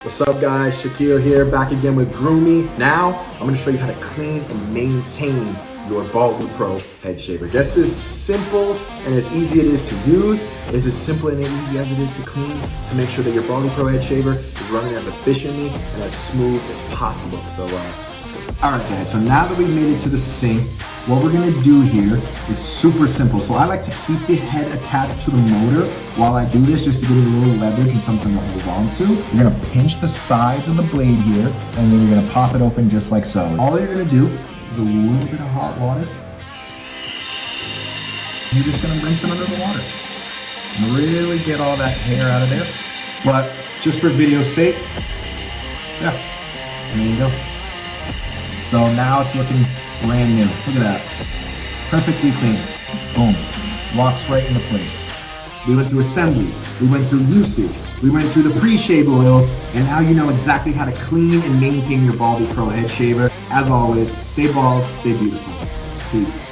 What's up guys, Shaquille here, back again with Groomie. Now, I'm gonna show you how to clean and maintain your BaldiePro Head Shaver. Just as simple and as easy it is to use, is as simple and as easy as it is to clean, to make sure that your BaldiePro Head Shaver is running as efficiently and as smooth as possible. So let's go. All right guys, so now that we've made it to the sink, what we're gonna do here is super simple. So I like to keep the head attached to the motor while I do this, just to give it a little leverage and something to hold on to. You're gonna pinch the sides of the blade here, and then you're gonna pop it open just like so. All you're gonna do is a little bit of hot water. You're just gonna rinse it under the water and really get all that hair out of there. But just for video's sake, yeah, there you go. So now it's looking brand new. Look at that. Perfectly clean. Boom. Locks right into place. We went through assembly. We went through usage. We went through the pre-shave oil. And now you know exactly how to clean and maintain your BaldiePro Head Shaver. As always, stay bald, stay beautiful. Peace.